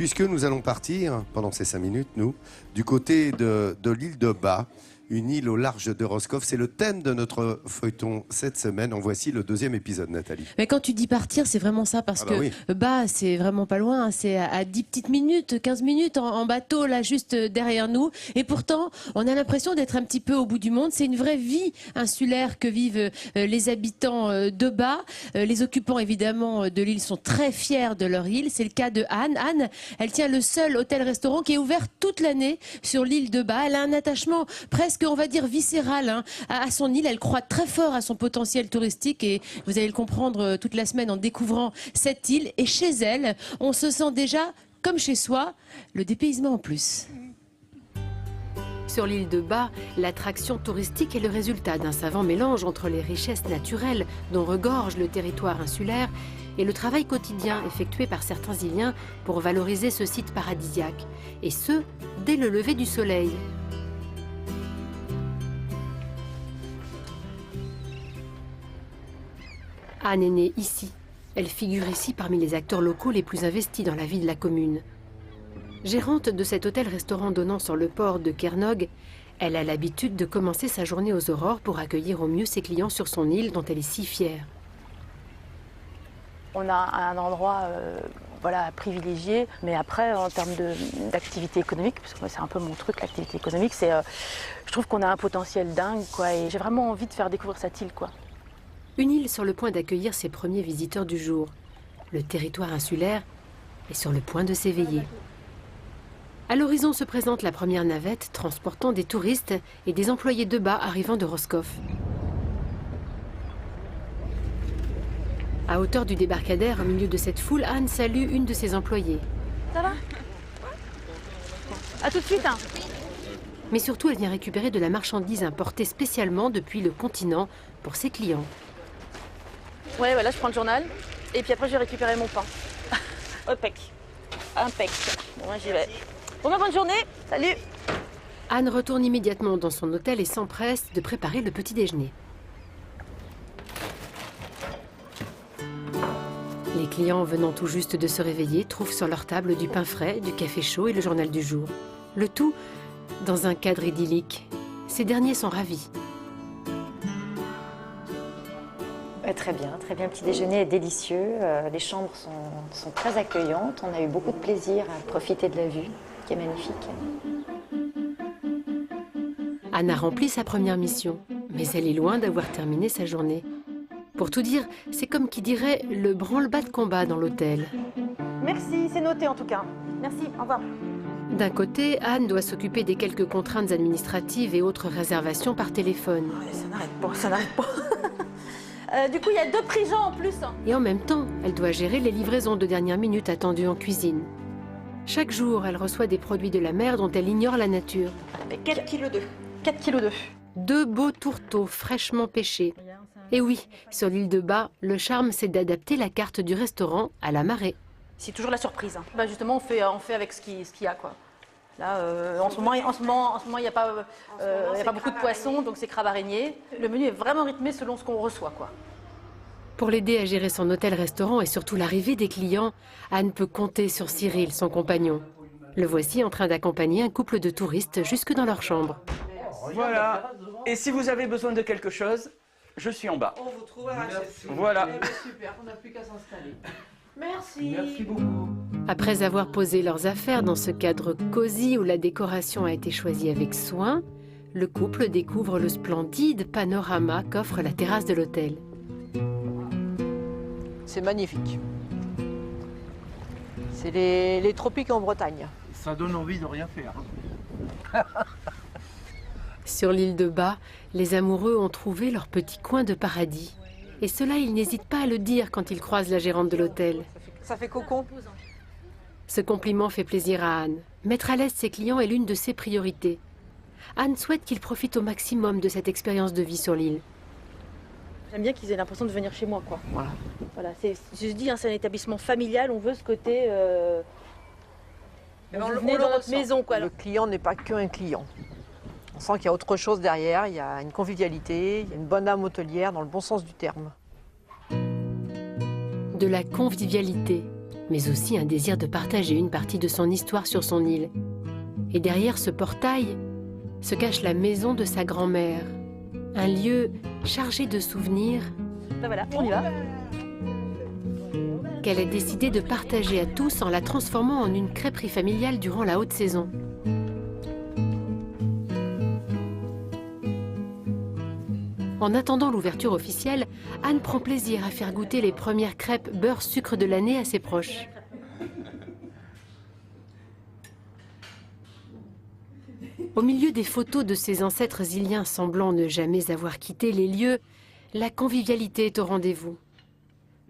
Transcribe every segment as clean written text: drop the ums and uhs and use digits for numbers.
puisque nous allons partir, pendant ces 5 minutes, nous, du côté de l'île de Bas, une île au large de Roscoff. C'est le thème de notre feuilleton cette semaine. En voici le 2e épisode, Nathalie. Mais quand tu dis partir, c'est vraiment ça, parce que oui. Bas, c'est vraiment pas loin, hein. C'est à 10 petites minutes, 15 minutes en bateau, là, juste derrière nous. Et pourtant, on a l'impression d'être un petit peu au bout du monde. C'est une vraie vie insulaire que vivent les habitants de Bas. Les occupants, évidemment, de l'île sont très fiers de leur île. C'est le cas de Anne. Anne, elle tient le seul hôtel-restaurant qui est ouvert toute l'année sur l'île de Bas. Elle a un attachement presque, on va dire, viscéral, hein, à son île. Elle croit très fort à son potentiel touristique et vous allez le comprendre toute la semaine en découvrant cette île. Et chez elle, on se sent déjà comme chez soi, le dépaysement en plus. Sur l'île de Bas, l'attraction touristique est le résultat d'un savant mélange entre les richesses naturelles dont regorge le territoire insulaire et le travail quotidien effectué par certains Iliens pour valoriser ce site paradisiaque. Et ce, dès le lever du soleil. Anne est née ici. Elle figure ici parmi les acteurs locaux les plus investis dans la vie de la commune. Gérante de cet hôtel-restaurant donnant sur le port de Kernog, elle a l'habitude de commencer sa journée aux aurores pour accueillir au mieux ses clients sur son île dont elle est si fière. On a un endroit voilà, privilégié, mais après, en termes d'activité économique, parce que c'est un peu mon truc, l'activité économique, je trouve qu'on a un potentiel dingue, quoi, et j'ai vraiment envie de faire découvrir cette île, quoi. Une île sur le point d'accueillir ses premiers visiteurs du jour. Le territoire insulaire est sur le point de s'éveiller. À l'horizon se présente la première navette transportant des touristes et des employés de Bas arrivant de Roscoff. À hauteur du débarcadère, au milieu de cette foule, Anne salue une de ses employées. Ça va? À tout de suite, hein. Mais surtout, elle vient récupérer de la marchandise importée spécialement depuis le continent pour ses clients. Ouais, voilà, je prends le journal, et puis après je vais récupérer mon pain. Impec. Impec. Bon, moi j'y vais. Bon, bonne journée, salut. Anne retourne immédiatement dans son hôtel et s'empresse de préparer le petit déjeuner. Les clients venant tout juste de se réveiller trouvent sur leur table du pain frais, du café chaud et le journal du jour. Le tout dans un cadre idyllique. Ces derniers sont ravis. Très bien, le petit déjeuner est délicieux. Les chambres sont très accueillantes. On a eu beaucoup de plaisir à profiter de la vue, qui est magnifique. Anne a rempli sa première mission, mais elle est loin d'avoir terminé sa journée. Pour tout dire, c'est comme qui dirait le branle-bas de combat dans l'hôtel. Merci, c'est noté en tout cas. Merci, au revoir. D'un côté, Anne doit s'occuper des quelques contraintes administratives et autres réservations par téléphone. Ouais, ça n'arrête pas, ça n'arrête pas. Du coup, il y a 2 prix Jean en plus. Et en même temps, elle doit gérer les livraisons de dernière minute attendues en cuisine. Chaque jour, elle reçoit des produits de la mer dont elle ignore la nature. 4 kg 2. 4 kg 2. 2 beaux tourteaux fraîchement pêchés. Et oui, sur l'île de Bas, le charme, c'est d'adapter la carte du restaurant à la marée. C'est toujours la surprise. Hein. Bah justement, on fait avec ce qu'il y a, quoi. Là, en ce moment, il n'y a pas beaucoup de poissons, donc c'est crabe araignée. Le menu est vraiment rythmé selon ce qu'on reçoit, quoi. Pour l'aider à gérer son hôtel-restaurant et surtout l'arrivée des clients, Anne peut compter sur Cyril, son compagnon. Le voici en train d'accompagner un couple de touristes jusque dans leur chambre. Voilà. Et si vous avez besoin de quelque chose, je suis en bas. On vous trouvera, chef. Voilà. Super, on n'a plus qu'à s'installer. Merci. Merci beaucoup. Après avoir posé leurs affaires dans ce cadre cosy où la décoration a été choisie avec soin, le couple découvre le splendide panorama qu'offre la terrasse de l'hôtel. C'est magnifique. C'est les tropiques en Bretagne. Ça donne envie de rien faire. Sur l'île de Bas, les amoureux ont trouvé leur petit coin de paradis. Et cela, ils n'hésitent pas à le dire quand ils croisent la gérante de l'hôtel. Ça fait cocon. Ce compliment fait plaisir à Anne. Mettre à l'aise ses clients est l'une de ses priorités. Anne souhaite qu'ils profitent au maximum de cette expérience de vie sur l'île. J'aime bien qu'ils aient l'impression de venir chez moi, quoi. Voilà. Je dis, hein, c'est un établissement familial, on veut ce côté... on venez dans notre maison, quoi. Le client n'est pas qu'un client. On sent qu'il y a autre chose derrière, il y a une convivialité, il y a une bonne âme hôtelière dans le bon sens du terme. De la convivialité, mais aussi un désir de partager une partie de son histoire sur son île. Et derrière ce portail se cache la maison de sa grand-mère, un lieu chargé de souvenirs Ben voilà, on y va. qu'elle a décidé de partager à tous en la transformant en une crêperie familiale durant la haute saison. En attendant l'ouverture officielle, Anne prend plaisir à faire goûter les premières crêpes beurre-sucre de l'année à ses proches. Au milieu des photos de ses ancêtres iliens semblant ne jamais avoir quitté les lieux, la convivialité est au rendez-vous.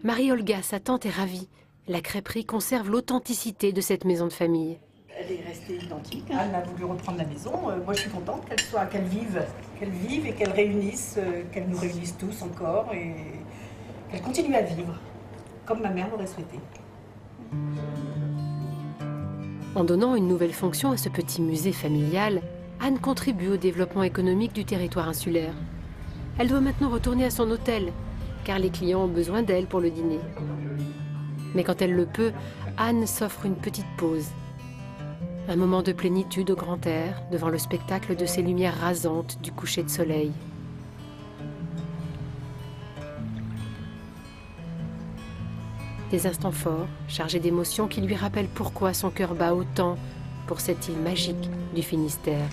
Marie-Olga, sa tante, est ravie. La crêperie conserve l'authenticité de cette maison de famille. Elle est restée identique. Anne a voulu reprendre la maison. Moi, je suis contente qu'elle vive et qu'elle réunisse, qu'elle nous réunisse tous encore et qu'elle continue à vivre, comme ma mère l'aurait souhaité. En donnant une nouvelle fonction à ce petit musée familial, Anne contribue au développement économique du territoire insulaire. Elle doit maintenant retourner à son hôtel, car les clients ont besoin d'elle pour le dîner. Mais quand elle le peut, Anne s'offre une petite pause. Un moment de plénitude au grand air, devant le spectacle de ces lumières rasantes du coucher de soleil. Des instants forts, chargés d'émotions qui lui rappellent pourquoi son cœur bat autant pour cette île magique du Finistère.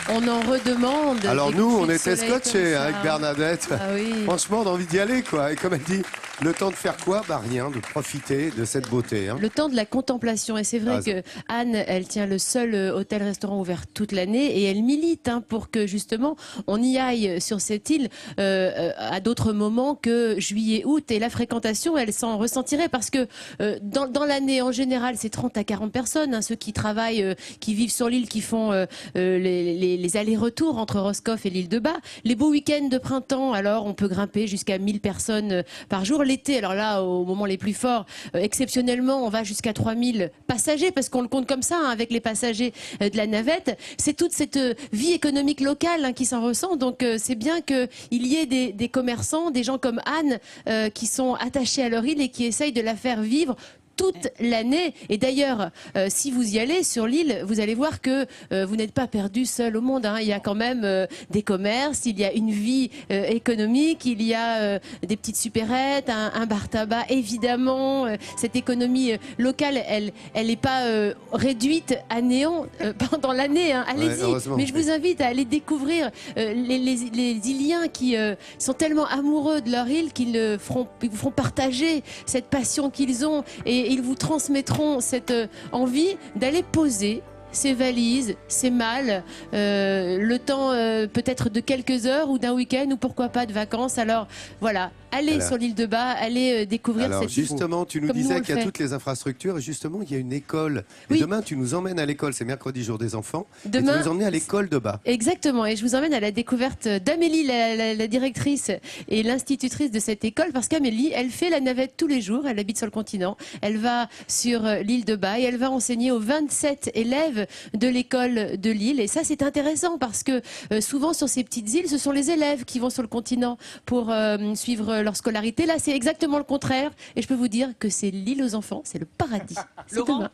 On en redemande. Alors des nous, on couchers de était soleil scotchés comme ça. avec Bernadette. Ah oui. Franchement, on a envie d'y aller, quoi. Et comme elle dit, le temps de faire quoi? Bah rien, de profiter de cette beauté. Hein. Le temps de la contemplation. Et c'est vrai que Anne, elle tient le seul hôtel-restaurant ouvert toute l'année et elle milite pour que justement on y aille sur cette île à d'autres moments que juillet, août. Et la fréquentation, elle s'en ressentirait parce que dans l'année, en général, c'est 30 à 40 personnes, hein, ceux qui travaillent, qui vivent sur l'île, qui font les allers-retours entre Roscoff et l'île de Bas. Les beaux week-ends de printemps, alors on peut grimper jusqu'à 1000 personnes par jour. L'été, alors là, au moment les plus forts, exceptionnellement, on va jusqu'à 3000 passagers, parce qu'on le compte comme ça, hein, avec les passagers de la navette. C'est toute cette vie économique locale qui s'en ressent. Donc c'est bien qu'il y ait des commerçants, des gens comme Anne, qui sont attachés à leur île et qui essayent de la faire vivre toute l'année. Et d'ailleurs, si vous y allez sur l'île, vous allez voir que vous n'êtes pas perdu seul au monde. Hein. Il y a quand même des commerces, il y a une vie économique, il y a des petites supérettes, un bar tabac, évidemment. Cette économie locale, elle n'est pas réduite à néant pendant l'année. Hein. Allez-y. Ouais, mais je vous invite à aller découvrir les Iliens qui sont tellement amoureux de leur île qu'ils vous feront partager cette passion qu'ils ont. Et ils vous transmettront cette envie d'aller poser ses valises, ses malles, le temps peut-être de quelques heures ou d'un week-end ou pourquoi pas de vacances. Alors voilà, allez sur l'île de Bas, allez découvrir cette île. Justement, tu nous disais qu'il y a toutes les infrastructures et justement il y a une école. Et oui. Demain, tu nous emmènes à l'école, c'est mercredi jour des enfants. Demain, et tu nous emmènes à l'école de Bas. Exactement, et je vous emmène à la découverte d'Amélie, la directrice et l'institutrice de cette école, parce qu'Amélie, elle fait la navette tous les jours, elle habite sur le continent, elle va sur l'île de Bas et elle va enseigner aux 27 élèves de l'école de l'île. Et ça, c'est intéressant parce que souvent sur ces petites îles, ce sont les élèves qui vont sur le continent pour suivre leur scolarité. Là, c'est exactement le contraire et je peux vous dire que c'est l'île aux enfants, c'est le paradis. C'est demain.